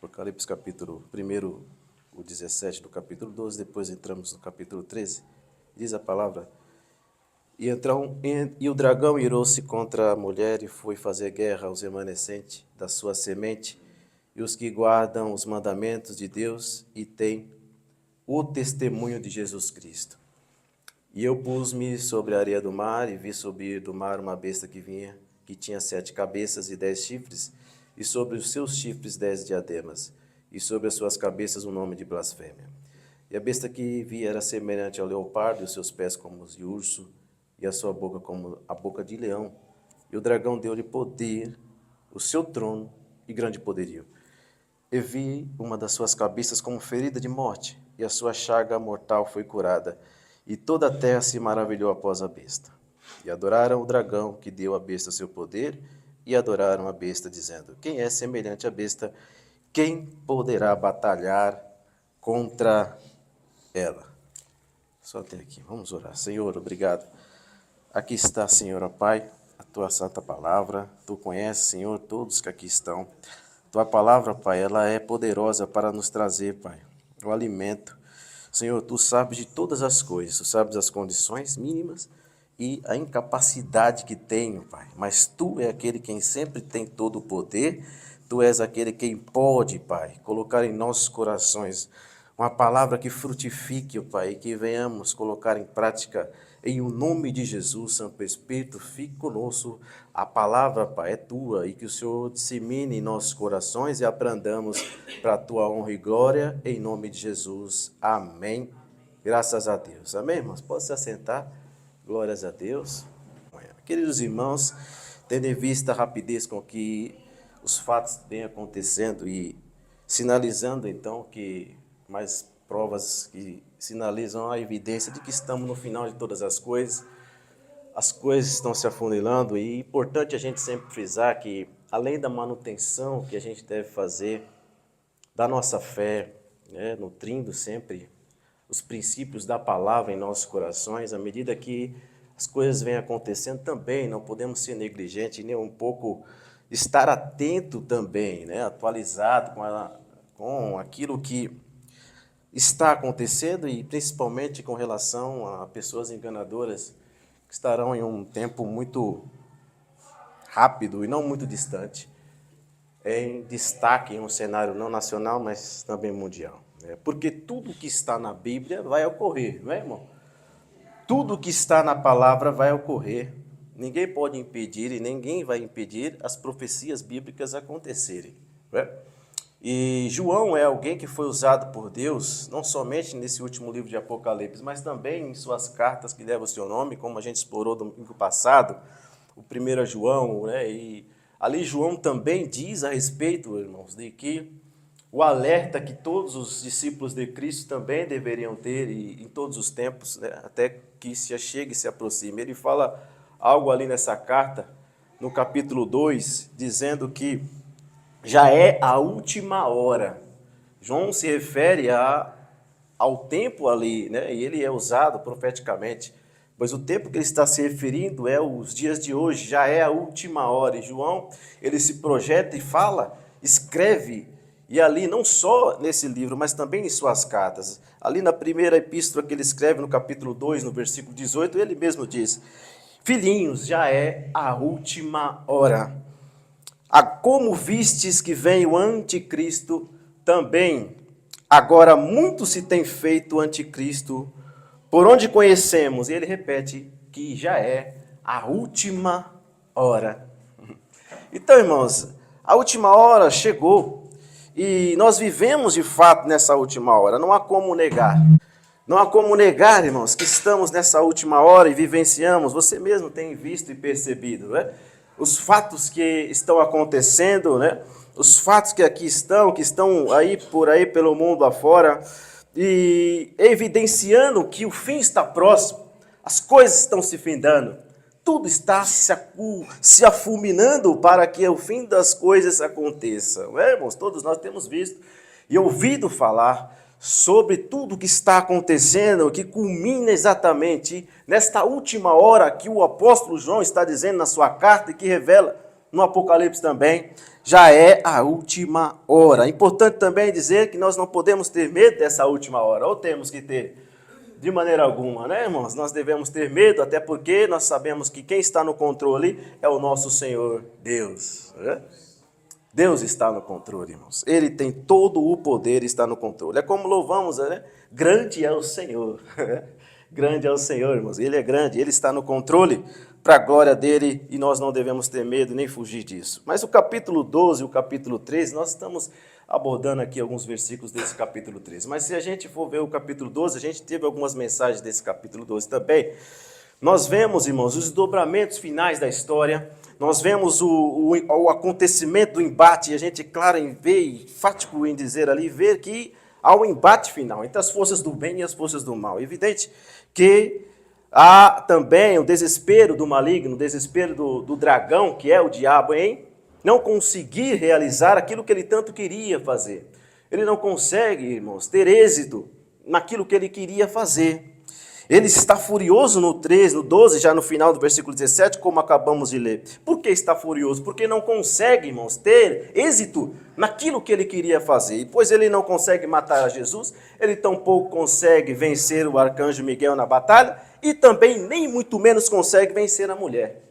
Apocalipse capítulo 1, o 17 do capítulo 12, depois entramos no capítulo 13. Diz a palavra: E o dragão irou-se contra a mulher e foi fazer guerra aos remanescentes da sua semente e os que guardam os mandamentos de Deus e têm o testemunho de Jesus Cristo. E eu pus-me sobre a areia do mar e vi subir do mar uma besta que vinha, que tinha 7 cabeças e 10 chifres, e sobre os seus chifres 10 diademas, e sobre as suas cabeças um nome de blasfêmia. E a besta que vi era semelhante ao leopardo, e os seus pés como os de urso, e a sua boca como a boca de leão. E o dragão deu-lhe poder, o seu trono e grande poderio. E vi uma das suas cabeças como ferida de morte, e a sua chaga mortal foi curada. E toda a terra se maravilhou após a besta. E adoraram o dragão, que deu à besta seu poder, e adoraram a besta, dizendo: Quem é semelhante à besta? Quem poderá batalhar contra ela? Só até aqui. Vamos orar. Senhor, obrigado. Aqui está, Senhor, ó Pai, a Tua santa palavra. Tu conheces, Senhor, todos que aqui estão. Tua palavra, Pai, ela é poderosa para nos trazer, Pai, o alimento. Senhor, Tu sabes de todas as coisas. Tu sabes as condições mínimas e a incapacidade que tenho, Pai. Mas Tu é aquele quem sempre tem todo o poder. Tu és aquele quem pode, Pai, colocar em nossos corações uma palavra que frutifique, Pai, e que venhamos colocar em prática em o nome de Jesus. Santo Espírito, fique conosco. A palavra, Pai, é Tua, e que o Senhor dissemine em nossos corações e aprendamos para a Tua honra e glória, em nome de Jesus. Amém. Graças a Deus. Amém, irmãos? Pode se assentar. Glórias a Deus. Queridos irmãos, tendo em vista a rapidez com que os fatos vêm acontecendo e sinalizando, então, que mais provas que sinalizam a evidência de que estamos no final de todas as coisas estão se afunilando, e é importante a gente sempre frisar que, além da manutenção que a gente deve fazer da nossa fé, né, nutrindo sempre os princípios da palavra em nossos corações, à medida que as coisas vêm acontecendo também, não podemos ser negligentes, nem um pouco estar atento também, né, atualizado com aquilo que está acontecendo, e principalmente com relação a pessoas enganadoras que estarão em um tempo muito rápido e não muito distante, em destaque em um cenário não nacional, mas também mundial. Porque tudo que está na Bíblia vai ocorrer, não é, irmão? Tudo que está na palavra vai ocorrer. Ninguém pode impedir e ninguém vai impedir as profecias bíblicas acontecerem, não é? E João é alguém que foi usado por Deus, não somente nesse último livro de Apocalipse, mas também em suas cartas que levam o seu nome, como a gente explorou domingo passado, o 1 João, né? E ali João também diz a respeito, irmãos, de que o alerta que todos os discípulos de Cristo também deveriam ter, e em todos os tempos, né? Até que se achegue e se aproxime. Ele fala algo ali nessa carta, no capítulo 2, dizendo que já é a última hora. João se refere ao tempo ali, né? E ele é usado profeticamente, pois o tempo que ele está se referindo é os dias de hoje, já é a última hora. E João, ele se projeta e fala, escreve, e ali não só nesse livro, mas também em suas cartas. Ali na primeira epístola que ele escreve, no capítulo 2, no versículo 18, ele mesmo diz: Filhinhos, já é a última hora. Como vistes que vem o anticristo, também agora muito se tem feito o anticristo, por onde conhecemos. E ele repete que já é a última hora. Então, irmãos, a última hora chegou e nós vivemos de fato nessa última hora. Não há como negar. Não há como negar, irmãos, que estamos nessa última hora e vivenciamos. Você mesmo tem visto e percebido, né? Os fatos que estão acontecendo, né? Os fatos que aqui estão, que estão aí por aí pelo mundo afora, e evidenciando que o fim está próximo, as coisas estão se findando, tudo está se afuminando para que o fim das coisas aconteça. Não é, irmãos? Todos nós temos visto e ouvido falar sobre tudo que está acontecendo, que culmina exatamente nesta última hora que o apóstolo João está dizendo na sua carta, e que revela no Apocalipse também, já é a última hora. É importante também dizer que nós não podemos ter medo dessa última hora, ou temos que ter? De maneira alguma, né, irmãos? Nós devemos ter medo, até porque nós sabemos que quem está no controle é o nosso Senhor Deus. Né? Deus está no controle, irmãos. Ele tem todo o poder e está no controle. É como louvamos, né? Grande é o Senhor. Grande é o Senhor, irmãos. Ele é grande, Ele está no controle para a glória dEle e nós não devemos ter medo nem fugir disso. Mas o capítulo 12 e o capítulo 13, nós estamos abordando aqui alguns versículos desse capítulo 13. Mas se a gente for ver o capítulo 12, a gente teve algumas mensagens desse capítulo 12 também. Nós vemos, irmãos, os desdobramentos finais da história, nós vemos o acontecimento do embate, e a gente, claro, enfático em dizer ali, ver que há um embate final entre as forças do bem e as forças do mal. É evidente que há também o desespero do maligno, o desespero do dragão, que é o diabo, em não conseguir realizar aquilo que ele tanto queria fazer. Ele não consegue, irmãos, ter êxito naquilo que ele queria fazer. Ele está furioso no 13, no 12, já no final do versículo 17, como acabamos de ler. Por que está furioso? Porque não consegue, irmãos, ter êxito naquilo que ele queria fazer. E pois ele não consegue matar a Jesus, ele tampouco consegue vencer o arcanjo Miguel na batalha e também nem muito menos consegue vencer a mulher.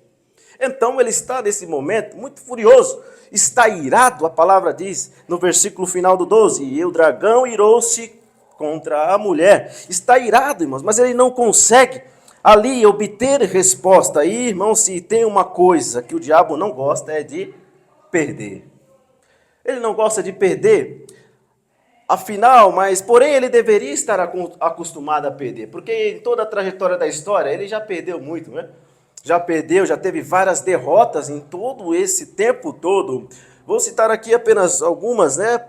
Então ele está nesse momento muito furioso, está irado, a palavra diz no versículo final do 12, e o dragão irou-se contra a mulher. Está irado, irmãos, mas ele não consegue ali obter resposta. Aí, irmãos, se tem uma coisa que o diabo não gosta é de perder. Ele não gosta de perder, afinal, mas porém ele deveria estar acostumado a perder, porque em toda a trajetória da história ele já perdeu muito, né? Já perdeu, já teve várias derrotas em todo esse tempo todo. Vou citar aqui apenas algumas, né?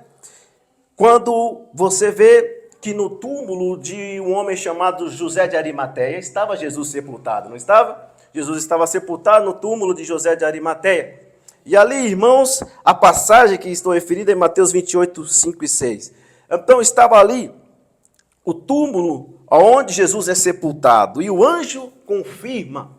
Quando você vê que no túmulo de um homem chamado José de Arimateia estava Jesus sepultado, não estava? Jesus estava sepultado no túmulo de José de Arimateia. E ali, irmãos, a passagem que estou referindo é Mateus 28, 5 e 6. Então estava ali o túmulo onde Jesus é sepultado. E o anjo confirma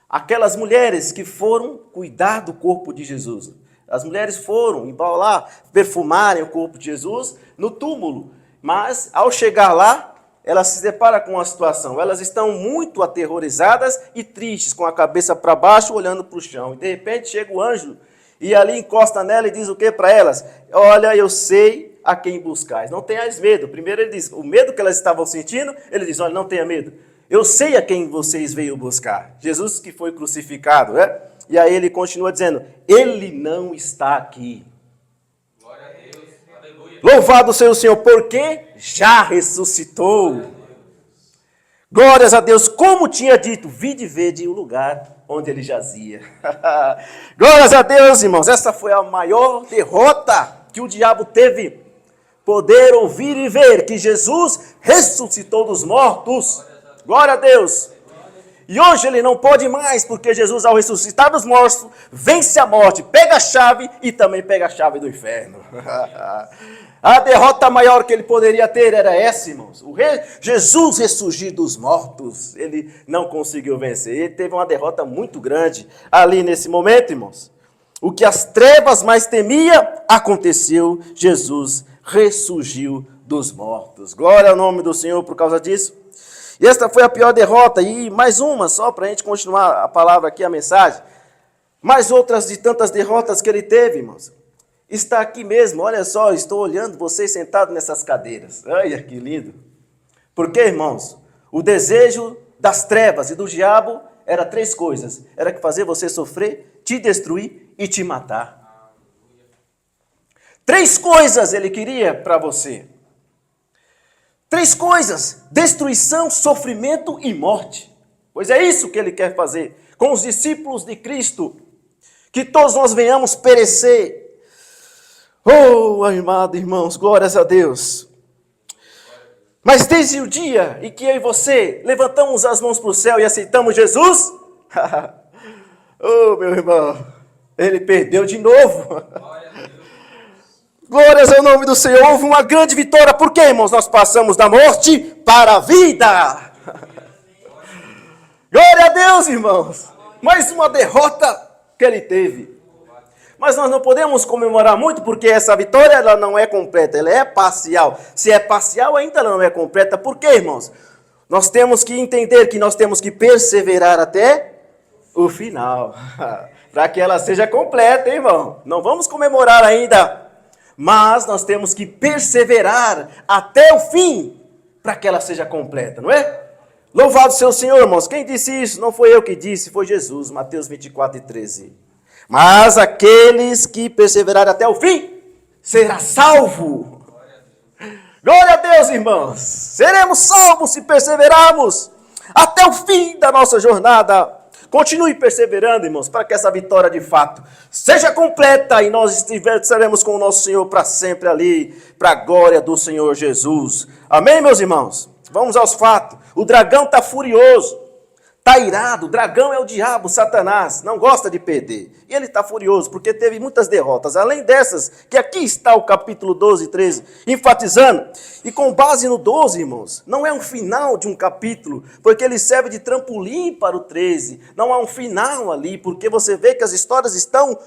aquelas mulheres que foram cuidar do corpo de Jesus. As mulheres foram embalar, perfumarem o corpo de Jesus no túmulo. Mas, ao chegar lá, elas se deparam com a situação. Elas estão muito aterrorizadas e tristes, com a cabeça para baixo, olhando para o chão. E, de repente, chega o anjo e ali encosta nela e diz o que para elas? Olha, eu sei a quem buscais. Não tenhais medo. Primeiro ele diz, o medo que elas estavam sentindo, ele diz, olha, não tenha medo. Eu sei a quem vocês veio buscar. Jesus que foi crucificado, né? E aí ele continua dizendo, ele não está aqui. Glória a Deus. Aleluia. Louvado seja o Senhor, porque já ressuscitou. Glórias a Deus, como tinha dito, vide e vede o lugar onde ele jazia. Glórias a Deus, irmãos, essa foi a maior derrota que o diabo teve. Poder ouvir e ver que Jesus ressuscitou dos mortos. Glória a Deus. E hoje ele não pode mais, porque Jesus, ao ressuscitar dos mortos, vence a morte, pega a chave e também pega a chave do inferno. A derrota maior que ele poderia ter era essa, irmãos. Jesus ressurgir dos mortos, ele não conseguiu vencer. Ele teve uma derrota muito grande ali nesse momento, irmãos. O que as trevas mais temia, aconteceu. Jesus ressurgiu dos mortos. Glória ao nome do Senhor por causa disso. E esta foi a pior derrota. E mais uma, só para a gente continuar a palavra aqui, a mensagem. Mais outras de tantas derrotas que ele teve, irmãos. Está aqui mesmo, olha só, estou olhando vocês sentados nessas cadeiras. Olha que lindo. Porque, irmãos, o desejo das trevas e do diabo era três coisas. Era que fazer você sofrer, te destruir e te matar. Três coisas ele queria para você. Três coisas: destruição, sofrimento e morte. Pois é isso que ele quer fazer com os discípulos de Cristo. Que todos nós venhamos perecer. Oh, amado irmãos, glórias a Deus. Mas desde o dia em que eu e você levantamos as mãos para o céu e aceitamos Jesus, oh, meu irmão, ele perdeu de novo. Glórias ao nome do Senhor, houve uma grande vitória. Por quê, irmãos? Nós passamos da morte para a vida. Glória a Deus, irmãos. Mais uma derrota que ele teve. Mas nós não podemos comemorar muito porque essa vitória ela não é completa, ela é parcial. Se é parcial, ainda ela não é completa. Por quê, irmãos? Nós temos que entender que nós temos que perseverar até o final. Para que ela seja completa, hein, irmão? Não vamos comemorar ainda, mas nós temos que perseverar até o fim para que ela seja completa, não é? Louvado seja o Senhor, irmãos. Quem disse isso? Não foi eu que disse, foi Jesus. Mateus 24:13. Mas aqueles que perseverarem até o fim, será salvo. Glória a Deus, irmãos. Seremos salvos se perseverarmos até o fim da nossa jornada. Continue perseverando, irmãos, para que essa vitória de fato seja completa e nós estaremos com o nosso Senhor para sempre ali, para a glória do Senhor Jesus. Amém, meus irmãos? Vamos aos fatos. O dragão está furioso, está irado. O dragão é o diabo, Satanás, não gosta de perder. E ele está furioso porque teve muitas derrotas, além dessas, que aqui está o capítulo 12 e 13, enfatizando. E com base no 12, irmãos, não é um final de um capítulo, porque ele serve de trampolim para o 13. Não há um final ali, porque você vê que as histórias estão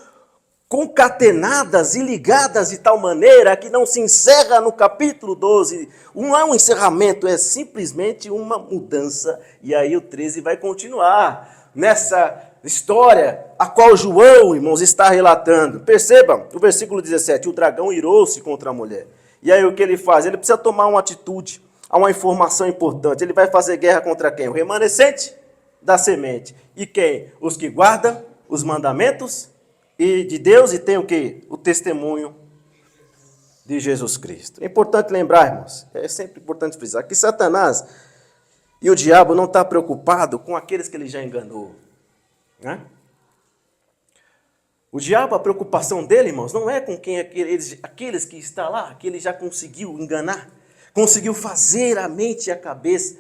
concatenadas e ligadas de tal maneira que não se encerra no capítulo 12. Não é um encerramento, é simplesmente uma mudança. E aí o 13 vai continuar nessa história a qual João, irmãos, está relatando. Percebam, o versículo 17, o dragão irou-se contra a mulher. E aí o que ele faz? Ele precisa tomar uma atitude, há uma informação importante. Ele vai fazer guerra contra quem? O remanescente da semente. E quem? Os que guardam os mandamentos e de Deus e tem o quê? O testemunho de Jesus Cristo. É importante lembrar, irmãos, é sempre importante frisar, que Satanás e o diabo não estão preocupados com aqueles que ele já enganou. Né? O diabo, a preocupação dele, irmãos, não é com quem aqueles que está lá, que ele já conseguiu enganar, conseguiu fazer a mente e a cabeça.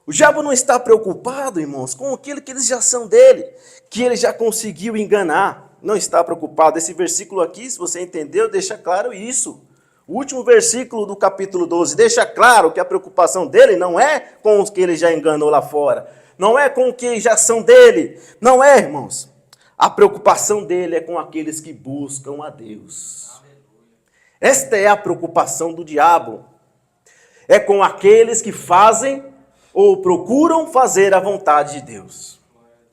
O diabo não está preocupado, irmãos, com aquilo que eles já são dele, que ele já conseguiu enganar. Não está preocupado. Esse versículo aqui, se você entendeu, deixa claro isso. O último versículo do capítulo 12 deixa claro que a preocupação dele não é com os que ele já enganou lá fora. Não é com os que já são dele. Não é, irmãos. A preocupação dele é com aqueles que buscam a Deus. Esta é a preocupação do diabo. É com aqueles que fazem ou procuram fazer a vontade de Deus.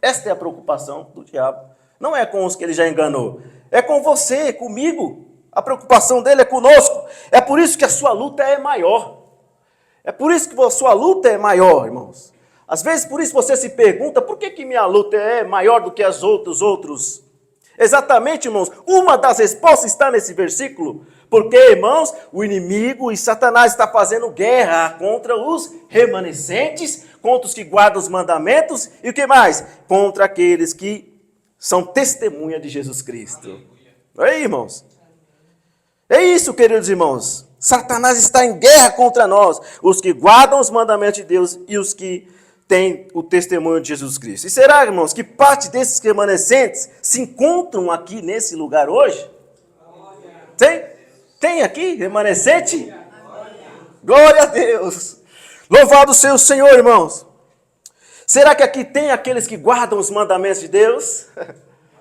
Esta é a preocupação do diabo. Não é com os que ele já enganou. É com você, comigo. A preocupação dele é conosco. É por isso que a sua luta é maior. É por isso que a sua luta é maior, irmãos. Às vezes, por isso você se pergunta, por que minha luta é maior do que as outros? Exatamente, irmãos. Uma das respostas está nesse versículo. Porque, irmãos, o inimigo e Satanás está fazendo guerra contra os remanescentes, contra os que guardam os mandamentos e o que mais? Contra aqueles que são testemunha de Jesus Cristo. Aí, irmãos. É isso, queridos irmãos. Satanás está em guerra contra nós, os que guardam os mandamentos de Deus e os que têm o testemunho de Jesus Cristo. E será, irmãos, que parte desses remanescentes se encontram aqui nesse lugar hoje? Tem aqui remanescente? Glória a Deus. Louvado seja o Senhor, irmãos. Será que aqui tem aqueles que guardam os mandamentos de Deus?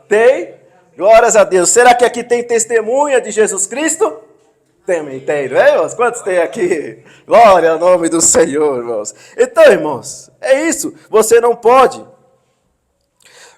Tem? Glórias a Deus. Será que aqui tem testemunha de Jesus Cristo? Tem, não é, irmãos? Quantos tem aqui? Glória ao nome do Senhor, irmãos. Então, irmãos, é isso. Você não pode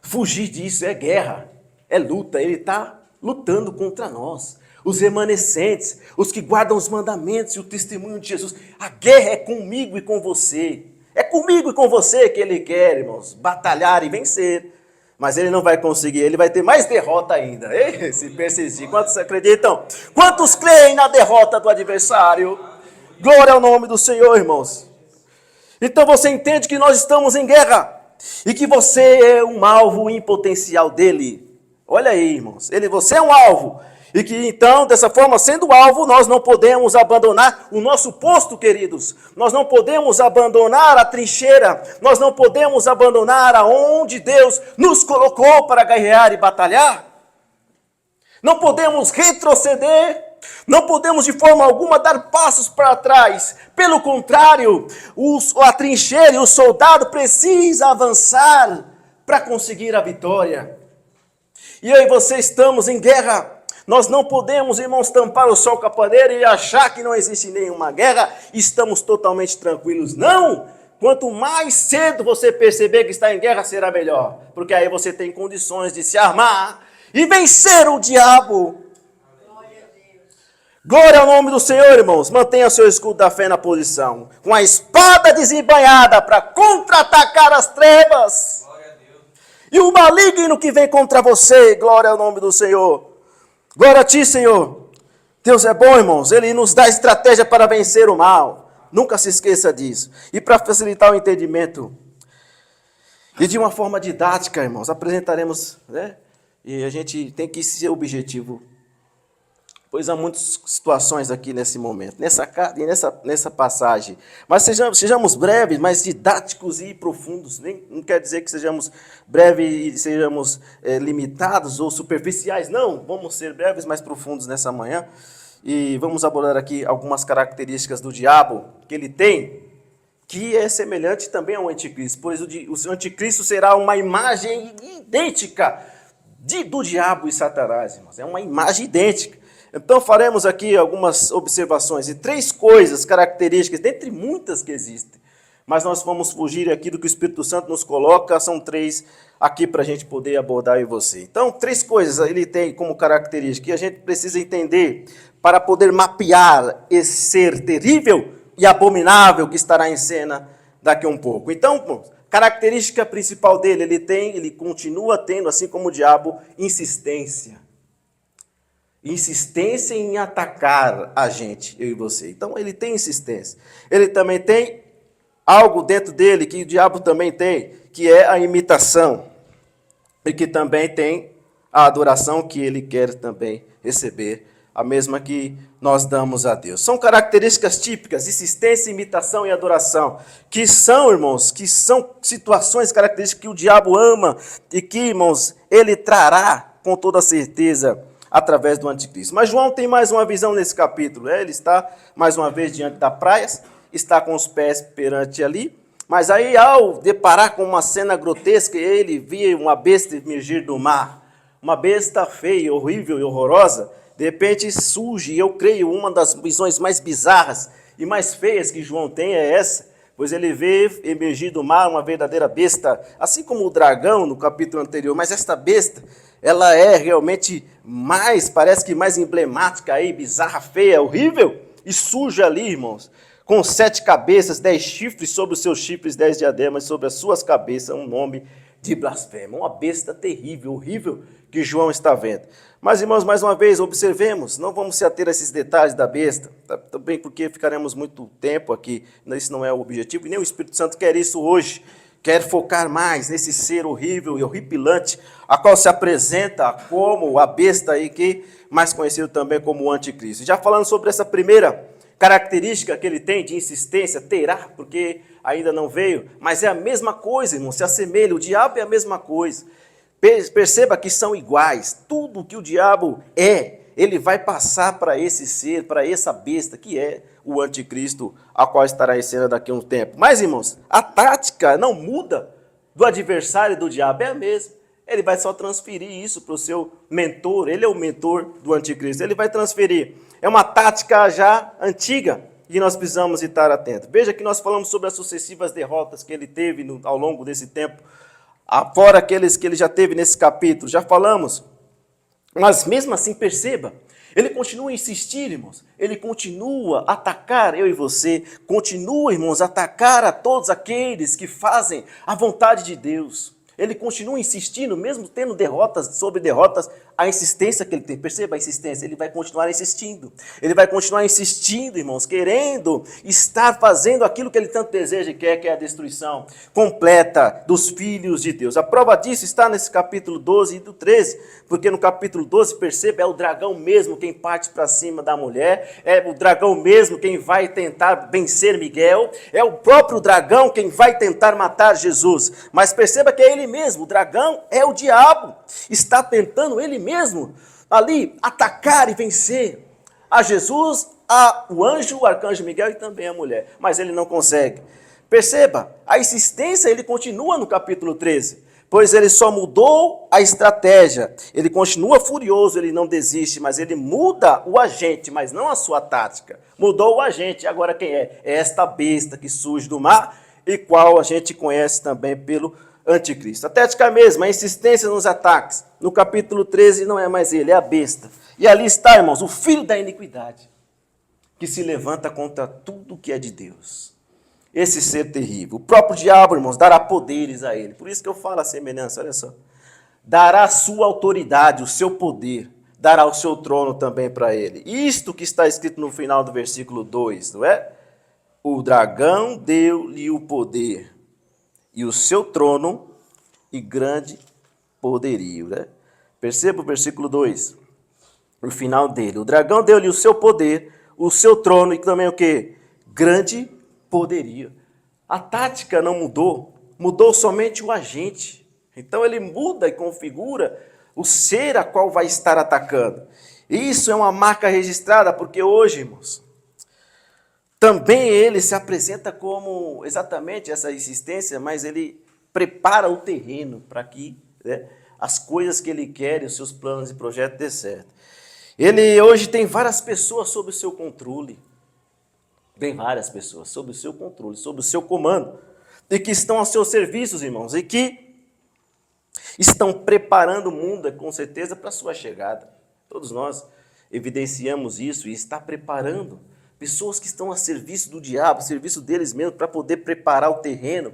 fugir disso. É guerra, é luta. Ele está lutando contra nós. Os remanescentes, os que guardam os mandamentos e o testemunho de Jesus. A guerra é comigo e com você. É comigo e com você que ele quer, irmãos, batalhar e vencer. Mas ele não vai conseguir, ele vai ter mais derrota ainda. Se persistir. Quantos acreditam? Quantos creem na derrota do adversário? Glória ao nome do Senhor, irmãos. Então você entende que nós estamos em guerra. E que você é um alvo em potencial dele. Olha aí, irmãos. Você é um alvo. E que então, dessa forma, sendo alvo, nós não podemos abandonar o nosso posto, queridos. Nós não podemos abandonar a trincheira. Nós não podemos abandonar aonde Deus nos colocou para guerrear e batalhar. Não podemos retroceder. Não podemos de forma alguma dar passos para trás. Pelo contrário, a trincheira e o soldado precisa avançar para conseguir a vitória. E eu e você estamos em guerra. Nós não podemos, irmãos, tampar o sol com a paneira e achar que não existe nenhuma guerra. Estamos totalmente tranquilos. Não! Quanto mais cedo você perceber que está em guerra, será melhor. Porque aí você tem condições de se armar e vencer o diabo. Glória ao nome do Senhor, irmãos. Mantenha seu escudo da fé na posição. Com a espada desembainhada para contra-atacar as trevas. E o maligno que vem contra você. Glória ao nome do Senhor. Glória a ti, Senhor. Deus é bom, irmãos. Ele nos dá estratégia para vencer o mal. Nunca se esqueça disso. E para facilitar o entendimento, e de uma forma didática, irmãos, apresentaremos, né? E a gente tem que ser objetivo. Pois há muitas situações aqui nesse momento, nessa passagem. Mas sejamos breves, mas didáticos e profundos. Não quer dizer que sejamos breves e sejamos limitados ou superficiais. Não, vamos ser breves, mas profundos nessa manhã. E vamos abordar aqui algumas características do diabo que ele tem, que é semelhante também ao anticristo. Pois o anticristo será uma imagem idêntica do diabo e Satanás, irmãos. É uma imagem idêntica. Então faremos aqui algumas observações e 3 coisas características, dentre muitas que existem. Mas nós vamos fugir aqui do que o Espírito Santo nos coloca, são 3 aqui para a gente poder abordar eu e você. Então, 3 coisas ele tem como característica que a gente precisa entender para poder mapear esse ser terrível e abominável que estará em cena daqui a um pouco. Então, característica principal dele, ele continua tendo, assim como o diabo, insistência. Insistência em atacar a gente, eu e você. Então, ele tem insistência. Ele também tem algo dentro dele que o diabo também tem, que é a imitação. E que também tem a adoração que ele quer também receber, a mesma que nós damos a Deus. São características típicas, insistência, imitação e adoração, que são, irmãos, que são situações, características que o diabo ama e que, irmãos, ele trará com toda certeza através do anticristo. Mas João tem mais uma visão nesse capítulo. Ele está, mais uma vez, diante da praia, está com os pés perante ali, mas aí, ao deparar com uma cena grotesca, ele via uma besta emergir do mar, uma besta feia, horrível e horrorosa. De repente surge, e eu creio, uma das visões mais bizarras e mais feias que João tem é essa, pois ele vê emergir do mar uma verdadeira besta, assim como o dragão no capítulo anterior, mas esta besta, ela é realmente parece que mais emblemática aí, bizarra, feia, horrível, e surge ali, irmãos, com 7 cabeças, 10 chifres, sobre os seus chifres 10 diademas, sobre as suas cabeças um nome de blasfêmia, uma besta terrível, horrível, que João está vendo. Mas, irmãos, mais uma vez, observemos, não vamos se ater a esses detalhes da besta, também porque ficaremos muito tempo aqui, isso não é o objetivo, e nem o Espírito Santo quer isso hoje, quer focar mais nesse ser horrível e horripilante, a qual se apresenta como a besta aí, que mais conhecido também como o anticristo. Já falando sobre essa primeira característica que ele tem de insistência, terá, porque ainda não veio, mas é a mesma coisa, irmão, se assemelha, o diabo é a mesma coisa. Perceba que são iguais, tudo que o diabo é, ele vai passar para esse ser, para essa besta, que é o anticristo, a qual estará em cena daqui a um tempo. Mas, irmãos, a tática não muda do adversário do diabo, é a mesma. Ele vai só transferir isso para o seu mentor, ele é o mentor do anticristo, ele vai transferir. É uma tática já antiga e nós precisamos estar atentos. Veja que nós falamos sobre as sucessivas derrotas que ele teve ao longo desse tempo, fora aqueles que ele já teve nesse capítulo, já falamos. Mas mesmo assim, perceba, ele continua a insistir, irmãos, ele continua a atacar eu e você, continua, irmãos, a atacar a todos aqueles que fazem a vontade de Deus. Ele continua insistindo, mesmo tendo derrotas sobre derrotas, a insistência que ele tem. Perceba a insistência, ele vai continuar insistindo. Ele vai continuar insistindo, irmãos, querendo estar fazendo aquilo que ele tanto deseja e quer, que é a destruição completa dos filhos de Deus. A prova disso está nesse capítulo 12 e do 13, porque no capítulo 12, perceba, é o dragão mesmo quem parte para cima da mulher, é o dragão mesmo quem vai tentar vencer Miguel, é o próprio dragão quem vai tentar matar Jesus. Mas perceba que é ele mesmo, o dragão é o diabo, está tentando ele mesmo ali atacar e vencer a Jesus, o anjo, o arcanjo Miguel e também a mulher, mas ele não consegue. Perceba, a insistência ele continua no capítulo 13, pois ele só mudou a estratégia. Ele continua furioso, ele não desiste, mas ele muda o agente, mas não a sua tática. Mudou o agente, agora quem é? É esta besta que surge do mar, e qual a gente conhece também pelo anticristo. A tática é a mesma, a insistência nos ataques. No capítulo 13 não é mais ele, é a besta. E ali está, irmãos, o filho da iniquidade, que se levanta contra tudo que é de Deus. Esse ser terrível. O próprio diabo, irmãos, dará poderes a ele. Por isso que eu falo a semelhança, olha só. Dará a sua autoridade, o seu poder, dará o seu trono também para ele. Isto que está escrito no final do versículo 2, não é? O dragão deu-lhe o poder e o seu trono e grande poderio, né? Perceba o versículo 2, o final dele. O dragão deu-lhe o seu poder, o seu trono e também o quê? Grande poderio. A tática não mudou, mudou somente o agente. Então ele muda e configura o ser a qual vai estar atacando. Isso é uma marca registrada, porque hoje, irmãos, também ele se apresenta como exatamente essa insistência, mas ele prepara o terreno para que, né, as coisas que ele quer, os seus planos e projetos dê certo. Ele hoje tem várias pessoas sob o seu controle. Tem várias pessoas sob o seu controle, sob o seu comando, e que estão a seus serviços, irmãos, e que estão preparando o mundo, com certeza, para a sua chegada. Todos nós evidenciamos isso e está preparando pessoas que estão a serviço do diabo, a serviço deles mesmos, para poder preparar o terreno,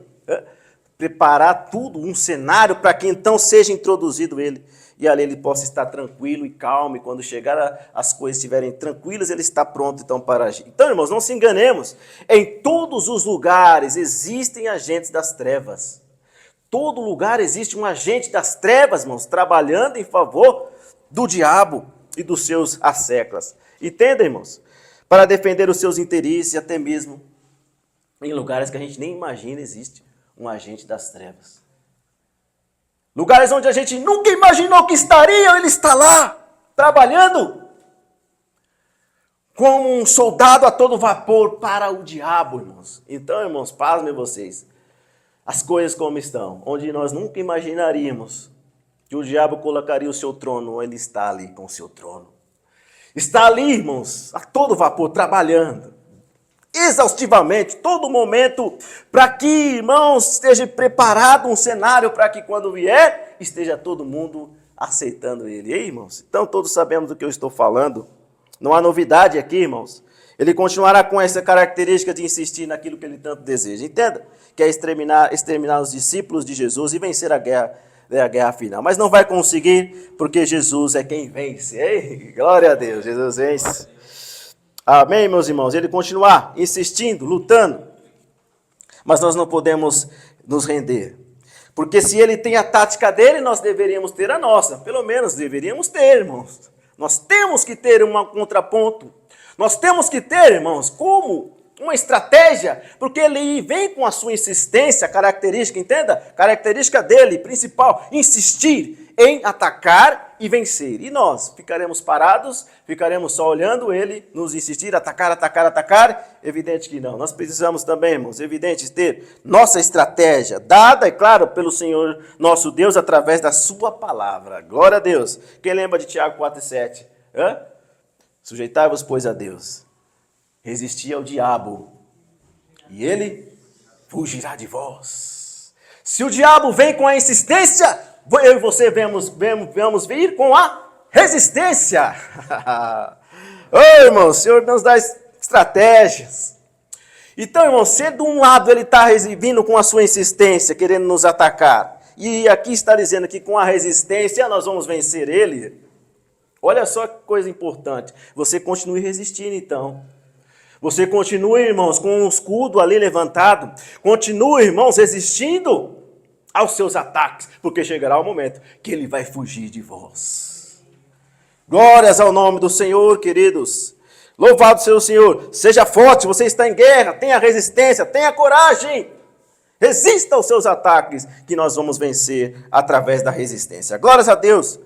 preparar tudo, um cenário para que então seja introduzido ele. E ali ele possa estar tranquilo e calmo, e quando chegar as coisas estiverem tranquilas, ele está pronto então para agir. Então, irmãos, não se enganemos, em todos os lugares existem agentes das trevas. Todo lugar existe um agente das trevas, irmãos, trabalhando em favor do diabo e dos seus asseclas. Entendem, irmãos? Para defender os seus interesses, até mesmo em lugares que a gente nem imagina existe um agente das trevas. Lugares onde a gente nunca imaginou que estariam, ele está lá, trabalhando como um soldado a todo vapor para o diabo, irmãos. Então, irmãos, pasmem vocês, as coisas como estão, onde nós nunca imaginaríamos que o diabo colocaria o seu trono, ele está ali com o seu trono. Está ali, irmãos, a todo vapor, trabalhando, exaustivamente, todo momento, para que, irmãos, esteja preparado um cenário para que quando vier, esteja todo mundo aceitando ele. E aí, irmãos, então todos sabemos do que eu estou falando. Não há novidade aqui, irmãos. Ele continuará com essa característica de insistir naquilo que ele tanto deseja. Entenda que é exterminar os discípulos de Jesus e vencer a guerra final. Mas não vai conseguir, porque Jesus é quem vence. Ei, glória a Deus, Jesus vence. Amém, meus irmãos? Ele continuar insistindo, lutando. Mas nós não podemos nos render. Porque se ele tem a tática dele, nós deveríamos ter a nossa. Pelo menos deveríamos ter, irmãos. Nós temos que ter um contraponto. Nós temos que ter, irmãos, como uma estratégia, porque ele vem com a sua insistência, característica, entenda? Característica dele, principal, insistir em atacar e vencer. E nós ficaremos parados, ficaremos só olhando ele nos insistir, atacar, atacar, atacar? Evidente que não. Nós precisamos também, irmãos, evidente, ter nossa estratégia, dada, é claro, pelo Senhor nosso Deus, através da sua palavra. Glória a Deus. Quem lembra de Tiago 4,7? Sujeitai-vos, pois, a Deus. Resistir ao diabo, e ele fugirá de vós. Se o diabo vem com a insistência, eu e você vamos vir com a resistência. Ô, irmão, o Senhor nos dá estratégias. Então, irmão, se de um lado ele está vindo com a sua insistência, querendo nos atacar, e aqui está dizendo que com a resistência nós vamos vencer ele, olha só que coisa importante. Você continue resistindo, então. Você continue, irmãos, com o escudo ali levantado. Continue, irmãos, resistindo aos seus ataques, porque chegará o momento que ele vai fugir de vós. Glórias ao nome do Senhor, queridos. Louvado seja o Senhor. Seja forte, você está em guerra, tenha resistência, tenha coragem. Resista aos seus ataques, que nós vamos vencer através da resistência. Glórias a Deus.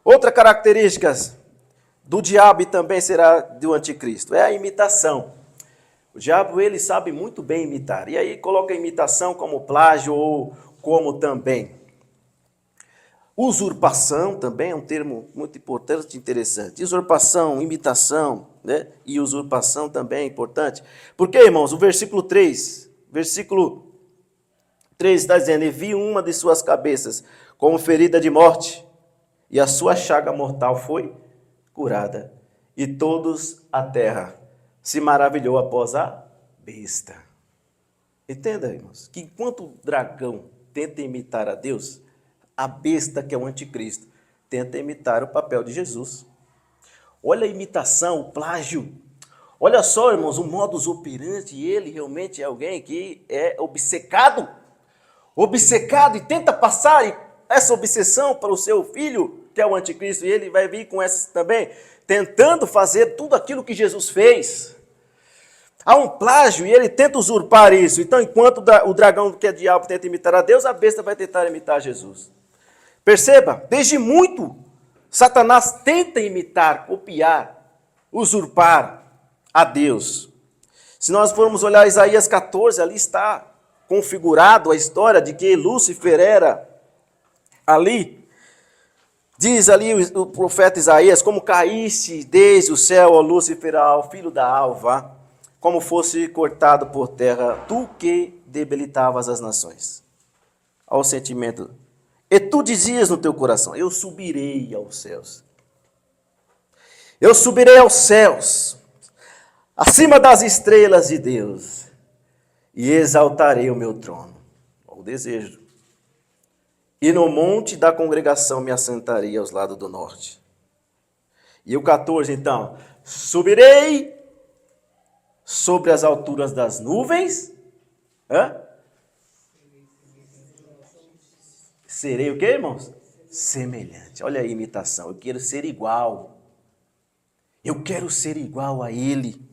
Outra característica do diabo e também será do anticristo é a imitação. O diabo, ele sabe muito bem imitar. E aí coloca a imitação como plágio ou como também Usurpação também é um termo muito importante e interessante. Usurpação, imitação, né? E usurpação também é importante. Porque, irmãos, o versículo 3 está dizendo: e vi uma de suas cabeças como ferida de morte, e a sua chaga mortal foi curada. E todos a terra se maravilhou após a besta. Entenda, irmãos, que enquanto o dragão tenta imitar a Deus, a besta, que é o anticristo, tenta imitar o papel de Jesus. Olha a imitação, o plágio. Olha só, irmãos, o modus operandi, ele realmente é alguém que é obcecado e tenta passar essa obsessão para o seu filho, que é o anticristo, e ele vai vir com essas também, tentando fazer tudo aquilo que Jesus fez. Há um plágio e ele tenta usurpar isso. Então, enquanto o dragão, que é diabo, tenta imitar a Deus, a besta vai tentar imitar Jesus. Perceba, desde muito, Satanás tenta imitar, copiar, usurpar a Deus. Se nós formos olhar Isaías 14, ali está configurado a história de que Lúcifer era ali. Diz ali o profeta Isaías: como caísse desde o céu, ó Lúcifer, ao filho da alva, como fosse cortado por terra, tu que debilitavas as nações. Ao sentimento. E tu dizias no teu coração: eu subirei aos céus. Eu subirei aos céus, acima das estrelas de Deus, e exaltarei o meu trono. O desejo. E no monte da congregação me assentarei aos lados do norte. E o 14, então: subirei sobre as alturas das nuvens. Serei o quê, irmãos? Semelhante. Olha a imitação. Eu quero ser igual. Eu quero ser igual a Ele,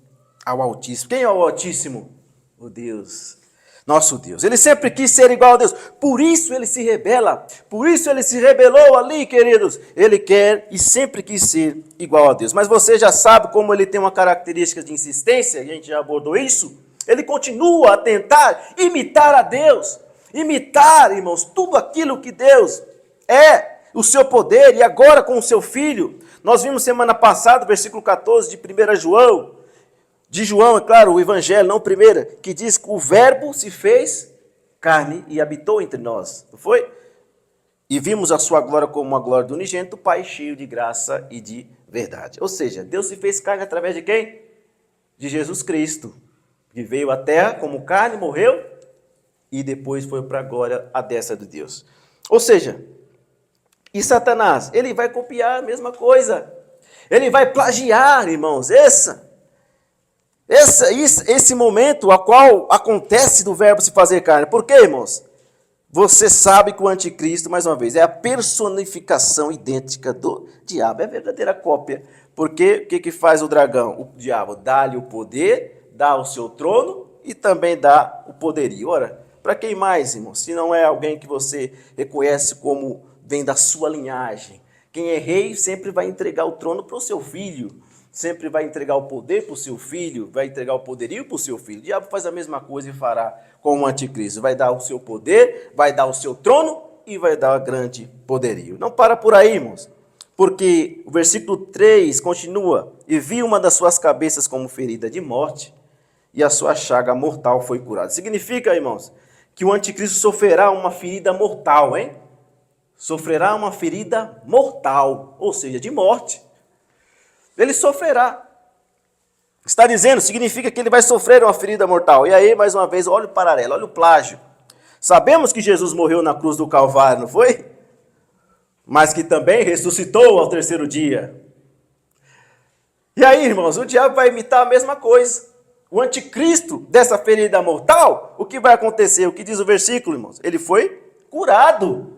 ao Altíssimo. Quem é o Altíssimo? O Deus, nosso Deus. Ele sempre quis ser igual a Deus. Por isso ele se rebela. Por isso ele se rebelou ali, queridos. Ele quer e sempre quis ser igual a Deus. Mas você já sabe como ele tem uma característica de insistência, a gente já abordou isso. Ele continua a tentar imitar a Deus. Imitar, irmãos, tudo aquilo que Deus é, o seu poder, e agora com o seu Filho. Nós vimos semana passada, versículo 14 de 1 João, de João, é claro, o Evangelho, não o primeiro, que diz que o Verbo se fez carne e habitou entre nós, não foi? E vimos a sua glória como a glória do unigênito, Pai cheio de graça e de verdade. Ou seja, Deus se fez carne através de quem? De Jesus Cristo, que veio à terra como carne, morreu, e depois foi para a glória à destra de Deus. Ou seja, e Satanás, ele vai copiar a mesma coisa. Ele vai plagiar, irmãos, esse momento a qual acontece do verbo se fazer carne. Por quê, irmãos? Você sabe que o anticristo, mais uma vez, é a personificação idêntica do diabo. É a verdadeira cópia. Porque o que faz o dragão? O diabo dá-lhe o poder, dá o seu trono e também dá o poderio. Ora, para quem mais, irmão? Se não é alguém que você reconhece como vem da sua linhagem. Quem é rei sempre vai entregar o trono para o seu filho. Sempre vai entregar o poder para o seu filho. Vai entregar o poderio para o seu filho. O diabo faz a mesma coisa e fará com o anticristo. Vai dar o seu poder, vai dar o seu trono e vai dar o grande poderio. Não para por aí, irmãos. Porque o versículo 3 continua. E vi uma das suas cabeças como ferida de morte, e a sua chaga mortal foi curada. Significa, irmãos, que o anticristo sofrerá uma ferida mortal, hein? Sofrerá uma ferida mortal, ou seja, de morte. Ele sofrerá. Está dizendo, significa que ele vai sofrer uma ferida mortal. E aí, mais uma vez, olha o paralelo, olha o plágio. Sabemos que Jesus morreu na cruz do Calvário, não foi? Mas que também ressuscitou ao terceiro dia. E aí, irmãos, o diabo vai imitar a mesma coisa. O anticristo dessa ferida mortal, o que vai acontecer? O que diz o versículo, irmãos? Ele foi curado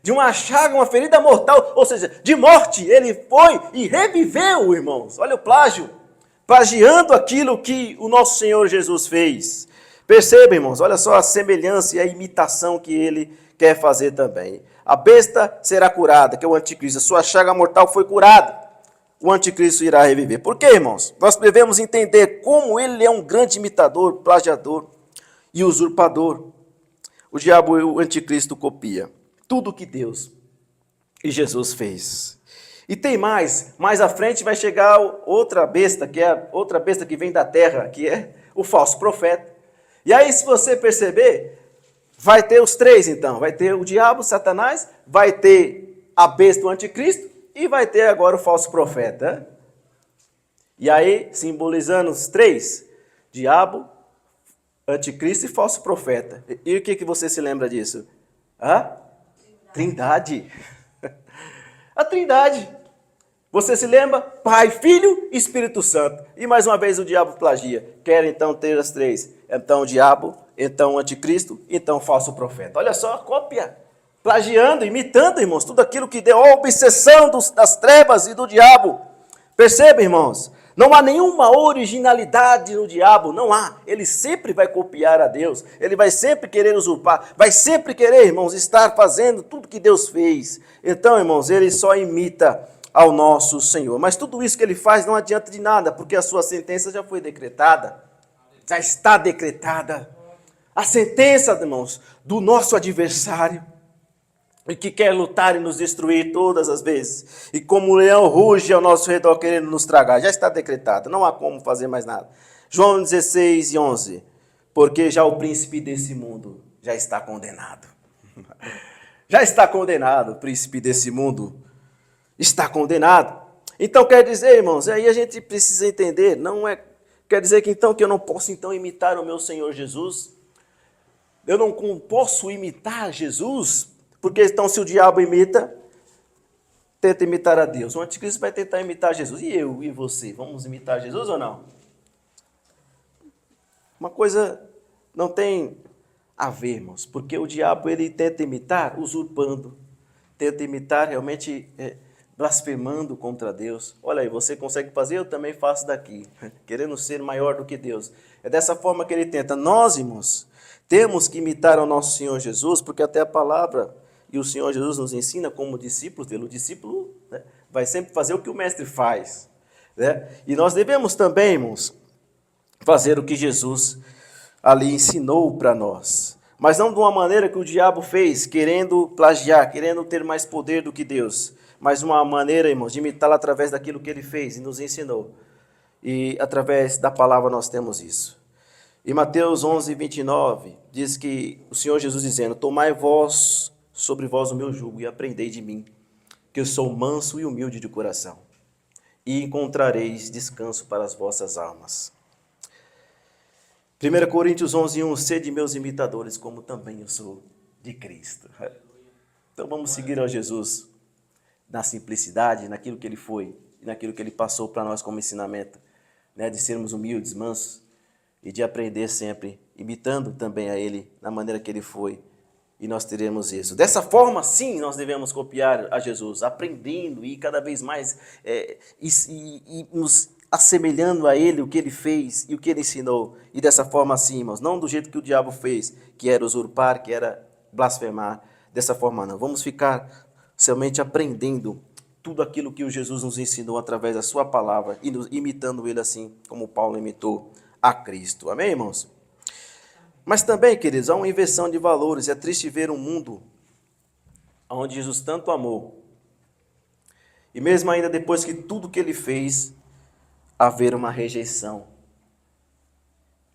de uma chaga, uma ferida mortal, ou seja, de morte. Ele foi e reviveu, irmãos. Olha o plágio, plagiando aquilo que o nosso Senhor Jesus fez. Perceba, irmãos, olha só a semelhança e a imitação que ele quer fazer também. A besta será curada, que é o anticristo. A sua chaga mortal foi curada. O anticristo irá reviver. Por quê, irmãos? Nós devemos entender como ele é um grande imitador, plagiador e usurpador. O diabo e o anticristo copia tudo que Deus E Jesus fez. E tem mais à frente vai chegar outra besta, que é outra besta que vem da terra, que é o falso profeta. E aí, se você perceber, vai ter os três então, vai ter o diabo, Satanás, vai ter a besta, o anticristo, e vai ter agora o falso profeta. E aí, simbolizando os três, diabo, anticristo e falso profeta. E o que você se lembra disso? Trindade. A Trindade. Você se lembra? Pai, Filho e Espírito Santo. E mais uma vez o diabo plagia. Quer então ter as três. Então o diabo, então o anticristo, então o falso profeta. Olha só a cópia. Plagiando, imitando, irmãos, tudo aquilo que deu a obsessão das trevas e do diabo. Perceba, irmãos, não há nenhuma originalidade no diabo, não há. Ele sempre vai copiar a Deus, ele vai sempre querer usurpar, vai sempre querer, irmãos, estar fazendo tudo que Deus fez. Então, irmãos, ele só imita ao nosso Senhor. Mas tudo isso que ele faz não adianta de nada, porque a sua sentença já foi decretada, já está decretada. A sentença, irmãos, do nosso adversário, e que quer lutar e nos destruir todas as vezes. E como o leão ruge ao nosso redor querendo nos tragar. Já está decretado, não há como fazer mais nada. João 16:11. Porque já o príncipe desse mundo já está condenado. Já está condenado, o príncipe desse mundo está condenado. Então quer dizer, irmãos, aí a gente precisa entender, não é, quer dizer que então que eu não posso então imitar o meu Senhor Jesus? Eu não posso imitar Jesus? Porque então se o diabo imita, tenta imitar a Deus. O anticristo vai tentar imitar Jesus. E eu e você, vamos imitar Jesus ou não? Uma coisa não tem a ver, irmãos, porque o diabo ele tenta imitar usurpando, tenta imitar realmente blasfemando contra Deus. Olha aí, você consegue fazer, eu também faço daqui, querendo ser maior do que Deus. É dessa forma que ele tenta. Nós, irmãos, temos que imitar ao nosso Senhor Jesus, porque até a palavra e o Senhor Jesus nos ensina como discípulos dele. O discípulo, né, vai sempre fazer o que o mestre faz. Né? E nós devemos também, irmãos, fazer o que Jesus ali ensinou para nós. Mas não de uma maneira que o diabo fez, querendo plagiar, querendo ter mais poder do que Deus. Mas uma maneira, irmãos, de imitá-lo através daquilo que ele fez e nos ensinou. E através da palavra nós temos isso. E Mateus 11:29 diz que o Senhor Jesus dizendo: tomai vós sobre vós o meu jugo e aprendei de mim, que eu sou manso e humilde de coração, e encontrareis descanso para as vossas almas. 1 Coríntios 11:1, sede meus imitadores, como também eu sou de Cristo. Então vamos seguir a Jesus na simplicidade, naquilo que ele foi, e naquilo que ele passou para nós como ensinamento, né, de sermos humildes, mansos, e de aprender sempre, imitando também a ele, na maneira que ele foi, e nós teremos isso. Dessa forma, sim, nós devemos copiar a Jesus, aprendendo e cada vez mais e nos assemelhando a ele, o que ele fez e o que ele ensinou. E dessa forma, sim, irmãos, não do jeito que o diabo fez, que era usurpar, que era blasfemar. Dessa forma, não. Vamos ficar somente aprendendo tudo aquilo que o Jesus nos ensinou através da sua palavra e imitando ele assim como Paulo imitou a Cristo. Amém, irmãos? Mas também, queridos, há uma inversão de valores. É triste ver um mundo onde Jesus tanto amou, e mesmo ainda depois que tudo que ele fez, haver uma rejeição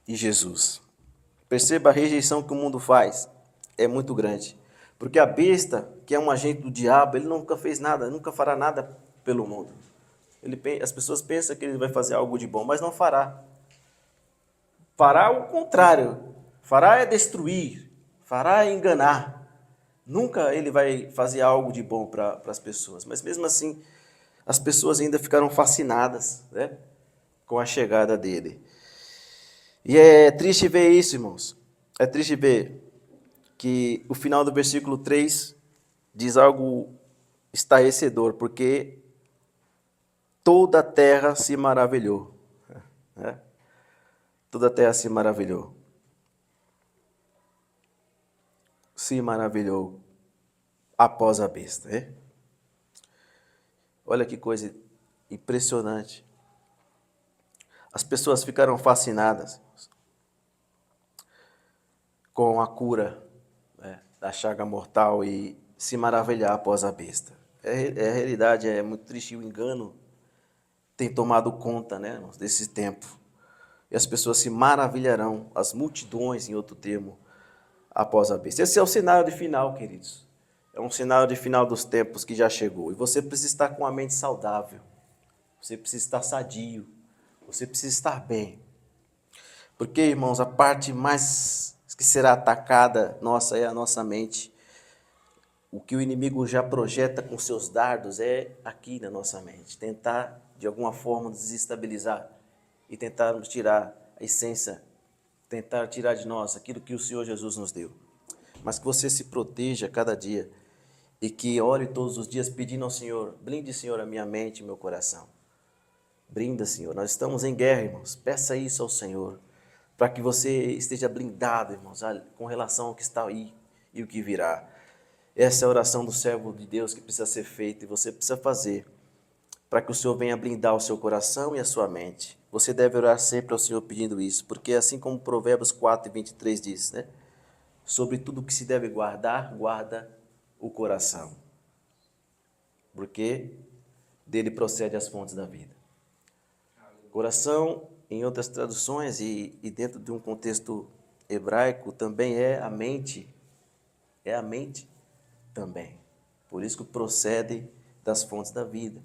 de Jesus. Perceba a rejeição que o mundo faz, é muito grande. Porque a besta, que é um agente do diabo, ele nunca fez nada, nunca fará nada pelo mundo. As pessoas pensam que ele vai fazer algo de bom, mas não fará. Fará o contrário. Fará é destruir, fará é enganar. Nunca ele vai fazer algo de bom para as pessoas. Mas mesmo assim, as pessoas ainda ficaram fascinadas, né, com a chegada dele. E é triste ver isso, irmãos. É triste ver que o final do versículo 3 diz algo estarrecedor, porque toda a terra se maravilhou. Né? Toda a terra se maravilhou. Se maravilhou após a besta. Né? Olha que coisa impressionante. As pessoas ficaram fascinadas com a cura, né, da chaga mortal e se maravilhar após a besta. É a realidade, é muito triste. O engano tem tomado conta, né, irmãos, desse tempo. E as pessoas se maravilharão, as multidões, em outro termo, após a besta. Esse é o cenário de final, queridos. É um cenário de final dos tempos que já chegou. E você precisa estar com a mente saudável. Você precisa estar sadio. Você precisa estar bem. Porque, irmãos, a parte mais que será atacada nossa é a nossa mente. O que o inimigo já projeta com seus dardos é aqui na nossa mente. Tentar, de alguma forma, desestabilizar e tentar nos tirar a essência, tentar tirar de nós aquilo que o Senhor Jesus nos deu. Mas que você se proteja cada dia e que ore todos os dias pedindo ao Senhor, blinde, Senhor, a minha mente e meu coração. Brinda, Senhor. Nós estamos em guerra, irmãos. Peça isso ao Senhor, para que você esteja blindado, irmãos, com relação ao que está aí e o que virá. Essa é a oração do servo de Deus que precisa ser feita e você precisa fazer, para que o Senhor venha blindar o seu coração e a sua mente. Você deve orar sempre ao Senhor pedindo isso, porque assim como Provérbios 4:23 diz, né? Sobre tudo que se deve guardar, guarda o coração, porque dele procede as fontes da vida. Coração, em outras traduções e dentro de um contexto hebraico, também é a mente também. Por isso que procede das fontes da vida.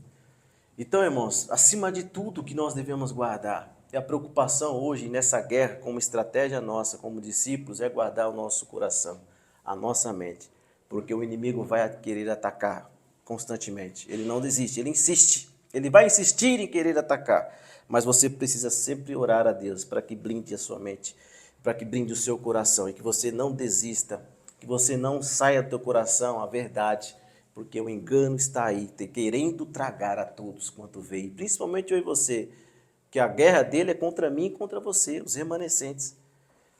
Então, irmãos, acima de tudo que nós devemos guardar, e a preocupação hoje nessa guerra, como estratégia nossa, como discípulos, é guardar o nosso coração, a nossa mente, porque o inimigo vai querer atacar constantemente. Ele não desiste, ele insiste, ele vai insistir em querer atacar, mas você precisa sempre orar a Deus para que blinde a sua mente, para que blinde o seu coração e que você não desista, que você não saia do teu coração a verdade, porque o engano está aí, querendo tragar a todos quanto veio, principalmente eu e você, que a guerra dele é contra mim e contra você, os remanescentes,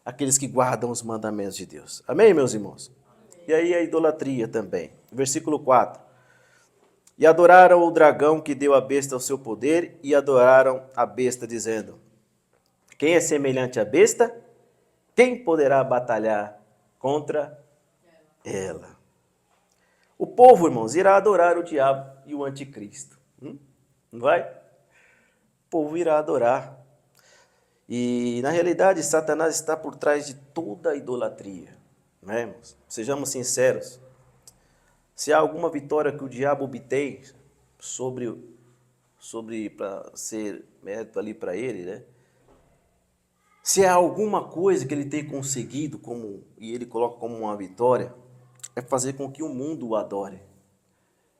aqueles que guardam os mandamentos de Deus. Amém, meus irmãos? Amém. E aí a idolatria também. Versículo 4. E adoraram o dragão que deu a besta o seu poder e adoraram a besta, dizendo, quem é semelhante à besta? Quem poderá batalhar contra ela? O povo, irmãos, irá adorar o diabo e o anticristo. Não vai? O povo irá adorar. E, na realidade, Satanás está por trás de toda a idolatria. Não é, irmãos? Sejamos sinceros. Se há alguma vitória que o diabo obtém para ser mérito ali para ele, né? Se há alguma coisa que ele tem conseguido, e ele coloca como uma vitória, é fazer com que o mundo o adore.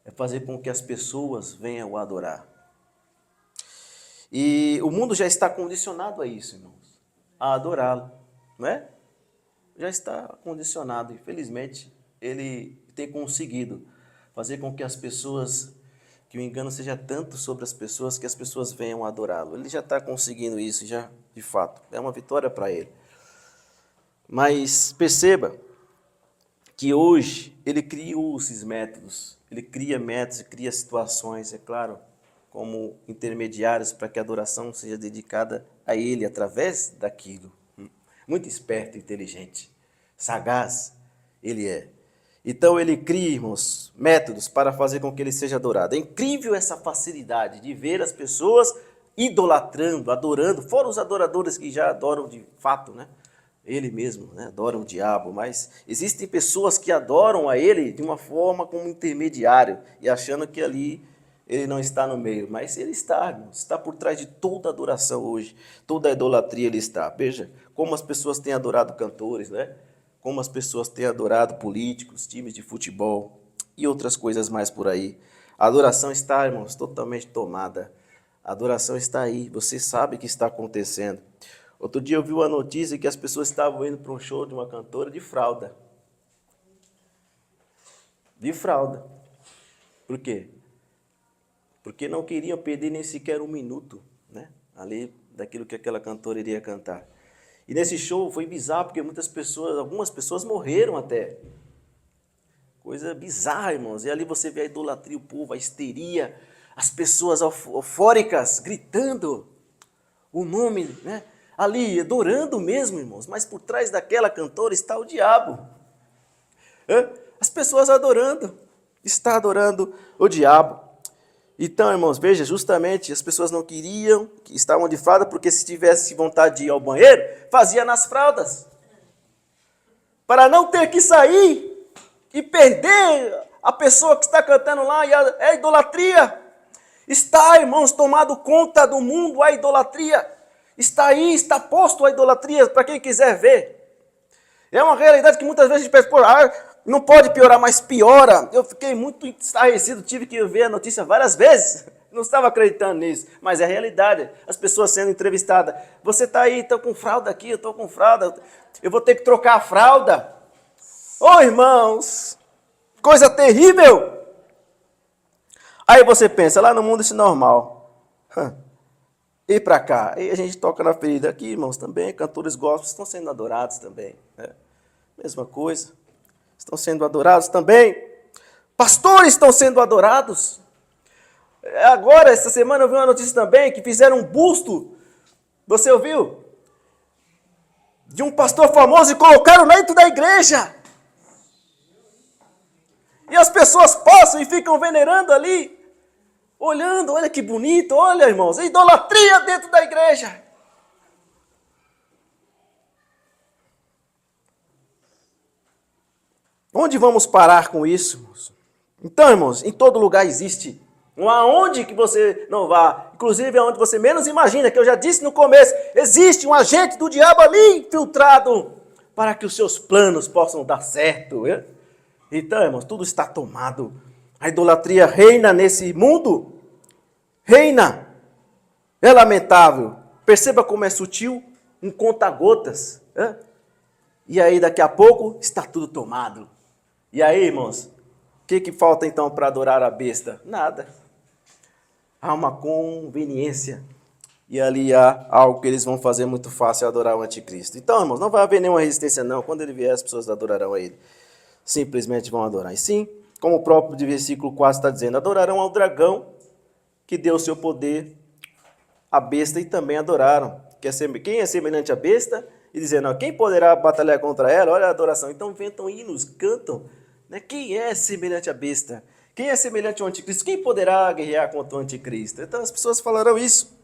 É fazer com que as pessoas venham o adorar. E o mundo já está condicionado a isso, irmãos, a adorá-lo, não é? Já está condicionado, infelizmente, ele tem conseguido fazer com que as pessoas, que o engano seja tanto sobre as pessoas, que as pessoas venham adorá-lo. Ele já está conseguindo isso, já, de fato, é uma vitória para ele. Mas perceba que hoje ele criou esses métodos, ele cria métodos, cria situações, é claro, como intermediários para que a adoração seja dedicada a ele através daquilo. Muito esperto, inteligente, sagaz, ele é. Então ele cria, irmãos, métodos para fazer com que ele seja adorado. É incrível essa facilidade de ver as pessoas idolatrando, adorando, fora os adoradores que já adoram de fato, né? Ele mesmo, né? Adora o diabo, mas existem pessoas que adoram a ele de uma forma como intermediário e achando que ali ele não está no meio, mas ele está, irmãos, está por trás de toda a adoração hoje, toda a idolatria ele está. Veja como as pessoas têm adorado cantores, né? Como as pessoas têm adorado políticos, times de futebol e outras coisas mais por aí. A adoração está, irmãos, totalmente tomada. A adoração está aí, você sabe o que está acontecendo. Outro dia eu vi uma notícia que as pessoas estavam indo para um show de uma cantora de fralda. De fralda. Por quê? Porque não queriam perder nem sequer um minuto, né? Ali daquilo que aquela cantora iria cantar. E nesse show foi bizarro, porque algumas pessoas morreram até. Coisa bizarra, irmãos. E ali você vê a idolatria, o povo, a histeria, as pessoas eufóricas, gritando o nome, né? Ali, adorando mesmo, irmãos. Mas por trás daquela cantora está o diabo. As pessoas adorando. Está adorando o diabo. Então, irmãos, veja, justamente as pessoas não queriam, que estavam de fralda, porque se tivesse vontade de ir ao banheiro, fazia nas fraldas. Para não ter que sair e perder a pessoa que está cantando lá, é a idolatria. Está, irmãos, tomado conta do mundo a idolatria. Está aí, está posto a idolatria, para quem quiser ver. É uma realidade que muitas vezes a gente pensa, pô, não pode piorar, mas piora. Eu fiquei muito estarrecido, tive que ver a notícia várias vezes. Não estava acreditando nisso, mas é a realidade. As pessoas sendo entrevistadas. Você está aí, estou com fralda aqui, eu estou com fralda. Eu vou ter que trocar a fralda. Ô, irmãos, coisa terrível. Aí você pensa, lá no mundo isso é normal. E para cá, aí a gente toca na ferida. Aqui, irmãos, também, cantores gospels estão sendo adorados também. Né? Mesma coisa. Estão sendo adorados também. Pastores estão sendo adorados. Agora, essa semana, eu vi uma notícia também que fizeram um busto. Você ouviu? De um pastor famoso e colocaram dentro da igreja. E as pessoas passam e ficam venerando ali. Olhando, olha que bonito, olha, irmãos. Idolatria dentro da igreja. Onde vamos parar com isso, irmãos? Então, irmãos, em todo lugar existe. Não há onde que você não vá. Inclusive, aonde você menos imagina, que eu já disse no começo, existe um agente do diabo ali infiltrado para que os seus planos possam dar certo. Então, irmãos, tudo está tomado. A idolatria reina nesse mundo. Reina. É lamentável. Perceba como é sutil, um conta-gotas. E aí, daqui a pouco, está tudo tomado. E aí, irmãos, o que falta então para adorar a besta? Nada. Há uma conveniência. E ali há algo que eles vão fazer muito fácil, adorar o anticristo. Então, irmãos, não vai haver nenhuma resistência não. Quando ele vier, as pessoas adorarão a ele. Simplesmente vão adorar. E sim, como o próprio versículo 4 está dizendo, adorarão ao dragão que deu o seu poder à besta e também adoraram. Quem é semelhante à besta? E dizendo, quem poderá batalhar contra ela? Olha a adoração. Então inventam hinos, cantam. Né? Quem é semelhante à besta? Quem é semelhante ao anticristo? Quem poderá guerrear contra o anticristo? Então as pessoas falarão isso.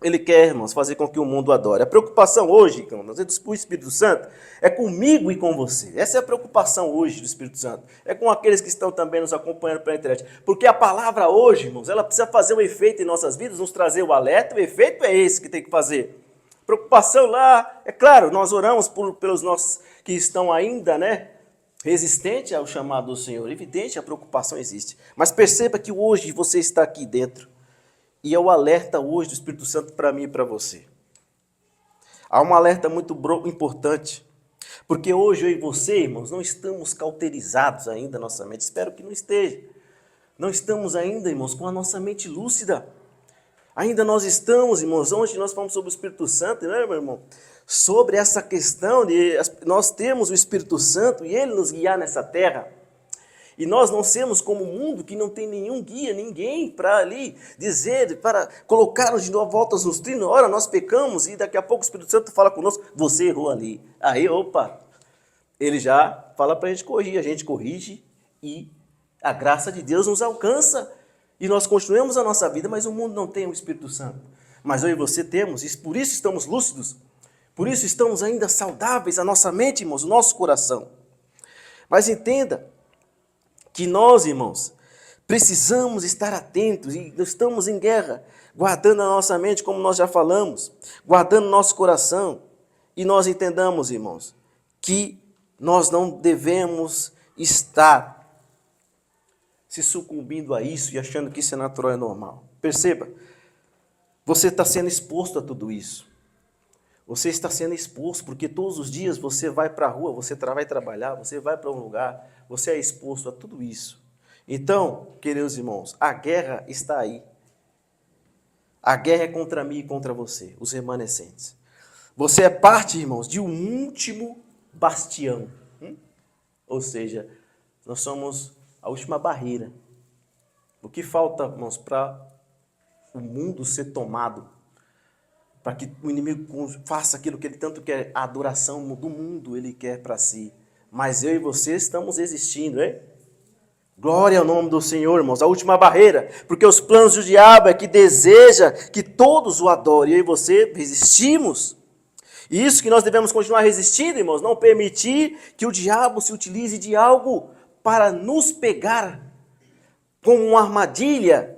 Ele quer, irmãos, fazer com que o mundo adore. A preocupação hoje, irmãos, do Espírito Santo é comigo e com você. Essa é a preocupação hoje do Espírito Santo. É com aqueles que estão também nos acompanhando pela internet. Porque a palavra hoje, irmãos, ela precisa fazer um efeito em nossas vidas, nos trazer o alerta. O efeito é esse que tem que fazer. Preocupação lá, é claro, nós oramos pelos nossos que estão ainda, né, resistentes ao chamado do Senhor. Evidente, a preocupação existe. Mas perceba que hoje você está aqui dentro. E é o alerta hoje do Espírito Santo para mim e para você. Há um alerta muito importante. Porque hoje eu e você, irmãos, não estamos cauterizados ainda nossa mente. Espero que não esteja. Não estamos ainda, irmãos, com a nossa mente lúcida. Ainda nós estamos, irmãos, onde nós falamos sobre o Espírito Santo, né, meu irmão? Sobre essa questão de nós termos o Espírito Santo e ele nos guiar nessa terra. E nós não sermos como o mundo que não tem nenhum guia, ninguém para ali dizer, para colocar-nos de novo voltas nos trilhos. Ora, nós pecamos e daqui a pouco o Espírito Santo fala conosco, você errou ali. Aí, opa, ele já fala para a gente corrige e a graça de Deus nos alcança. E nós continuamos a nossa vida, mas o mundo não tem o Espírito Santo. Mas eu e você temos, e por isso estamos lúcidos. Por isso estamos ainda saudáveis, a nossa mente, irmãos, o nosso coração. Mas entenda que nós, irmãos, precisamos estar atentos e estamos em guerra, guardando a nossa mente, como nós já falamos, guardando nosso coração. E nós entendamos, irmãos, que nós não devemos estar se sucumbindo a isso e achando que isso é natural e normal. Perceba, você está sendo exposto a tudo isso. Você está sendo exposto, porque todos os dias você vai para a rua, você vai trabalhar, você vai para um lugar, você é exposto a tudo isso. Então, queridos irmãos, a guerra está aí. A guerra é contra mim e contra você, os remanescentes. Você é parte, irmãos, de um último bastião. Ou seja, nós somos a última barreira. O que falta, irmãos, para o mundo ser tomado? Para que o inimigo faça aquilo que ele tanto quer, a adoração do mundo ele quer para si. Mas eu e você estamos existindo, hein? Glória ao nome do Senhor, irmãos. A última barreira, porque os planos do diabo é que deseja que todos o adorem. Eu e você resistimos. E isso que nós devemos continuar resistindo, irmãos. Não permitir que o diabo se utilize de algo para nos pegar como uma armadilha.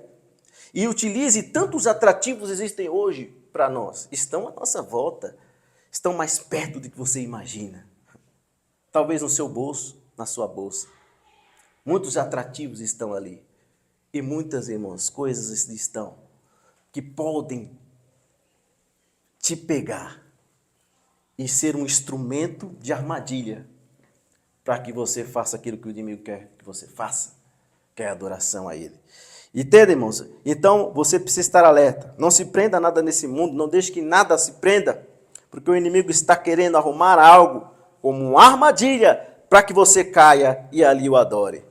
E utilize tantos atrativos existem hoje para nós. Estão à nossa volta. Estão mais perto do que você imagina. Talvez no seu bolso, na sua bolsa. Muitos atrativos estão ali. E muitas, irmãos, coisas estão que podem te pegar e ser um instrumento de armadilha para que você faça aquilo que o inimigo quer que você faça, que é a adoração a ele. Entende, irmãos? Então, você precisa estar alerta. Não se prenda a nada nesse mundo, não deixe que nada se prenda, porque o inimigo está querendo arrumar algo como uma armadilha para que você caia e ali o adore.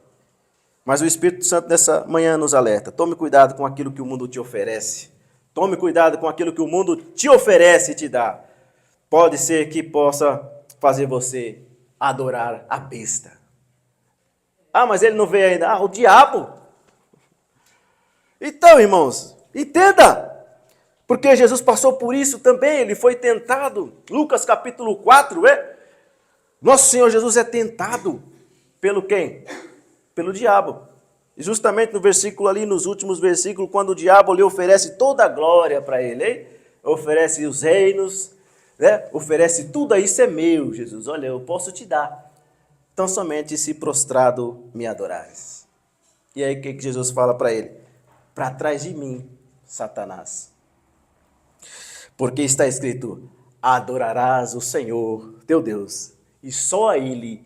Mas o Espírito Santo nessa manhã nos alerta. Tome cuidado com aquilo que o mundo te oferece. Tome cuidado com aquilo que o mundo te oferece e te dá. Pode ser que possa fazer você adorar a besta. Ah, mas ele não veio ainda. Ah, o diabo. Então, irmãos, entenda. Porque Jesus passou por isso também. Ele foi tentado. Lucas capítulo 4, Nosso Senhor Jesus é tentado pelo quem? Pelo diabo. E justamente no versículo ali, nos últimos versículos, quando o diabo lhe oferece toda a glória para ele, oferece os reinos, oferece tudo, isso é meu, Jesus, olha, eu posso te dar. Então somente se prostrado me adorares. E aí o que Jesus fala para ele? Para trás de mim, Satanás. Porque está escrito, adorarás o Senhor, teu Deus, e só a ele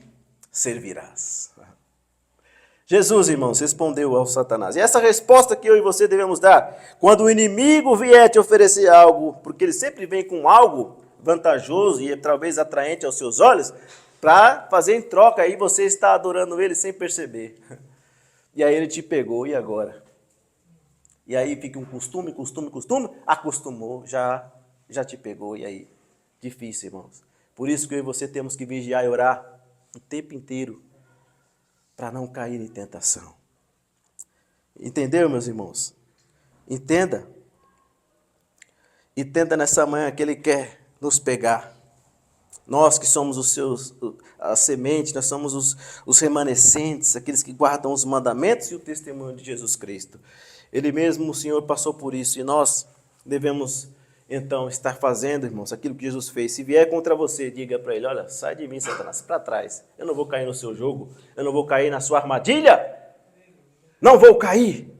servirás. Jesus, irmãos, respondeu ao Satanás. E essa resposta que eu e você devemos dar, quando o inimigo vier te oferecer algo, porque ele sempre vem com algo vantajoso e talvez atraente aos seus olhos, para fazer em troca, aí você está adorando ele sem perceber. E aí ele te pegou, e agora? E aí fica um costume, acostumou, já te pegou, e aí? Difícil, irmãos. Por isso que eu e você temos que vigiar e orar o tempo inteiro, para não cair em tentação. Entendeu, meus irmãos? Entenda. Entenda nessa manhã que ele quer nos pegar. Nós que somos a semente, nós somos os remanescentes, aqueles que guardam os mandamentos e o testemunho de Jesus Cristo. Ele mesmo, o Senhor, passou por isso e nós devemos, então, estar fazendo, irmãos, aquilo que Jesus fez. Se vier contra você, diga para ele, olha, sai de mim, Satanás, para trás. Eu não vou cair no seu jogo, eu não vou cair na sua armadilha. Não vou cair,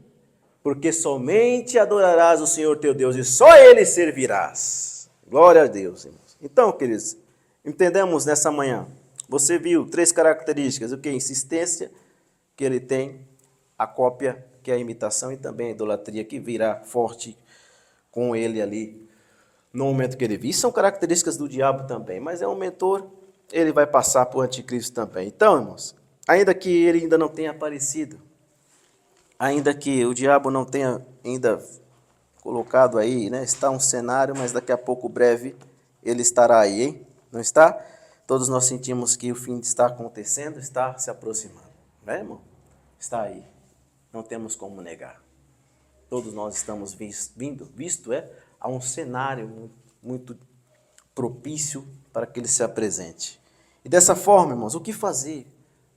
porque somente adorarás o Senhor teu Deus e só Ele servirás. Glória a Deus, irmãos. Então, queridos, entendemos nessa manhã. Você viu 3 características, o que? Insistência, que ele tem, a cópia, que é a imitação, e também a idolatria, que virá forte com ele ali. No momento que ele vir, são características do diabo também, mas é um mentor, ele vai passar por anticristo também. Então, irmãos, ainda que ele ainda não tenha aparecido, ainda que o diabo não tenha ainda colocado aí, está um cenário, mas daqui a pouco, breve, ele estará aí, hein? Não está? Todos nós sentimos que o fim está acontecendo, está se aproximando, irmão? Está aí, não temos como negar. Todos nós estamos visto a um cenário muito propício para que ele se apresente. E dessa forma, irmãos, o que fazer?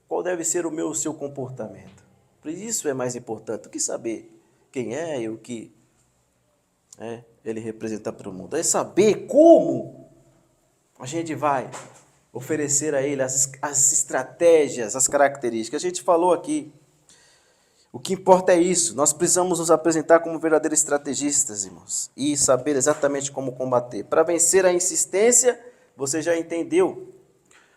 Qual deve ser o seu comportamento? Por isso é mais importante do que saber quem é e o que ele representa para o mundo. É saber como a gente vai oferecer a ele as estratégias, as características. A gente falou aqui. O que importa é isso, nós precisamos nos apresentar como verdadeiros estrategistas, irmãos, e saber exatamente como combater. Para vencer a insistência, você já entendeu,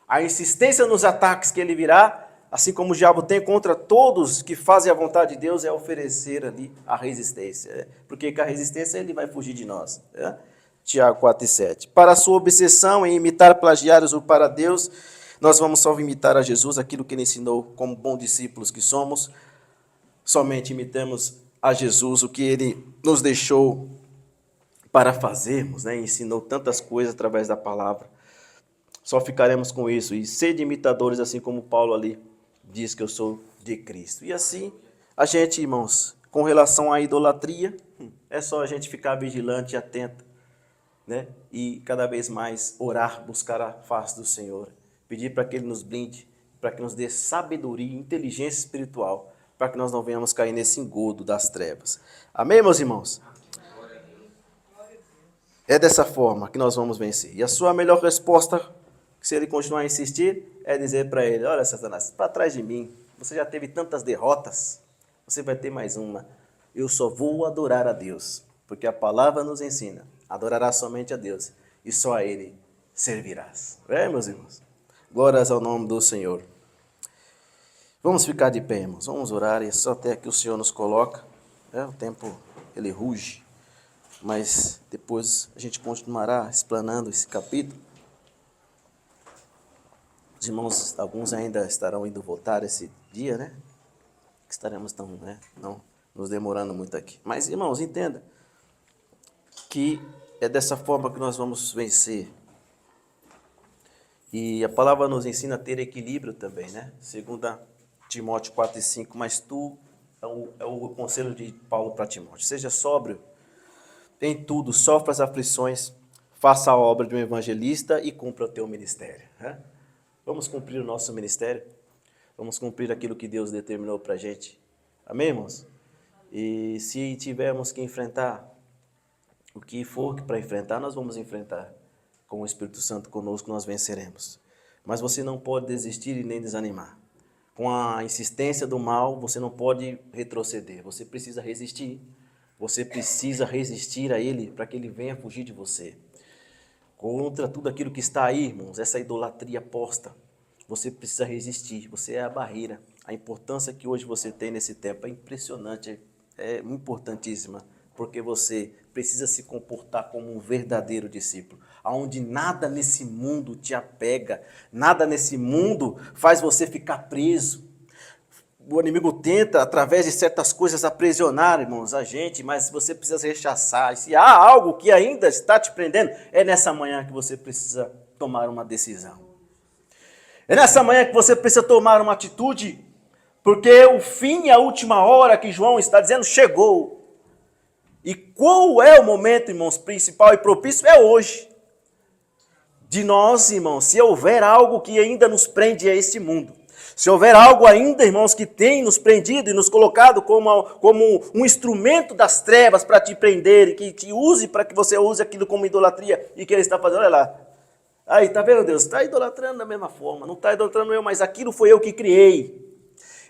a insistência nos ataques que ele virá, assim como o diabo tem contra todos que fazem a vontade de Deus, é oferecer ali a resistência, porque com a resistência ele vai fugir de nós. Tiago 4:7. Para a sua obsessão em imitar plagiários ou para Deus, nós vamos só imitar a Jesus, aquilo que ele ensinou como bons discípulos que somos. Somente imitamos a Jesus, o que ele nos deixou para fazermos, ensinou tantas coisas através da palavra. Só ficaremos com isso. E sede imitadores, assim como Paulo ali diz que eu sou de Cristo. E assim, a gente, irmãos, com relação à idolatria, é só a gente ficar vigilante e atento, né? E cada vez mais orar, buscar a face do Senhor, pedir para que Ele nos blinde, para que nos dê sabedoria e inteligência espiritual, para que nós não venhamos cair nesse engodo das trevas. Amém, meus irmãos? É dessa forma que nós vamos vencer. E a sua melhor resposta, se ele continuar a insistir, é dizer para ele: olha, Satanás, para trás de mim, você já teve tantas derrotas, você vai ter mais uma. Eu só vou adorar a Deus, porque a palavra nos ensina: adorarás somente a Deus e só a Ele servirás. É, meus irmãos? Glórias ao nome do Senhor. Vamos ficar de pé, irmãos. Vamos orar e só até que o Senhor nos coloca. O tempo, ele ruge. Mas depois a gente continuará explanando esse capítulo. Os irmãos, alguns ainda estarão indo votar esse dia, né? Que estaremos não nos demorando muito aqui. Mas, irmãos, entenda que é dessa forma que nós vamos vencer. E a palavra nos ensina a ter equilíbrio também, né? 2 Timóteo 4:5, mas tu, é o conselho de Paulo para Timóteo, seja sóbrio em tudo, sofra as aflições, faça a obra de um evangelista e cumpra o teu ministério. Né? Vamos cumprir o nosso ministério, vamos cumprir aquilo que Deus determinou para a gente. Amém, irmãos? E se tivermos que enfrentar o que for para enfrentar, nós vamos enfrentar. Com o Espírito Santo conosco, nós venceremos. Mas você não pode desistir e nem desanimar. Com a insistência do mal, você não pode retroceder. Você precisa resistir. Você precisa resistir a ele para que ele venha fugir de você. Contra tudo aquilo que está aí, irmãos, essa idolatria posta, você precisa resistir. Você é a barreira. A importância que hoje você tem nesse tempo é impressionante, é importantíssima, porque você precisa se comportar como um verdadeiro discípulo, onde nada nesse mundo te apega, nada nesse mundo faz você ficar preso. O inimigo tenta, através de certas coisas, aprisionar, irmãos, a gente, mas você precisa rechaçar. E se há algo que ainda está te prendendo, é nessa manhã que você precisa tomar uma decisão. É nessa manhã que você precisa tomar uma atitude, porque o fim e a última hora que João está dizendo chegou. E qual é o momento, irmãos, principal e propício? É hoje. De nós, irmãos, se houver algo que ainda nos prende a este mundo, se houver algo ainda, irmãos, que tem nos prendido e nos colocado como um instrumento das trevas para te prender e que te use para que você use aquilo como idolatria e que ele está fazendo, olha lá. Aí, tá vendo, Deus? Está idolatrando da mesma forma. Não está idolatrando eu, mas aquilo foi eu que criei.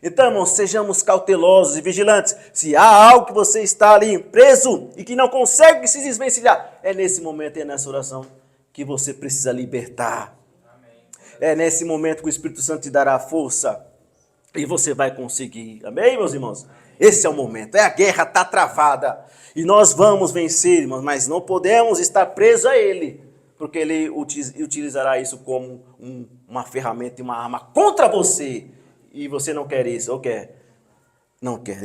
Então, irmãos, sejamos cautelosos e vigilantes. Se há algo que você está ali preso e que não consegue se desvencilhar, é nesse momento e é nessa oração que você precisa libertar. É nesse momento que o Espírito Santo te dará força e você vai conseguir. Amém, meus irmãos? Esse é o momento. A guerra está travada e nós vamos vencer, irmãos, mas não podemos estar presos a ele, porque ele utilizará isso como uma ferramenta e uma arma contra você. E você não quer isso, ou quer? Não quer.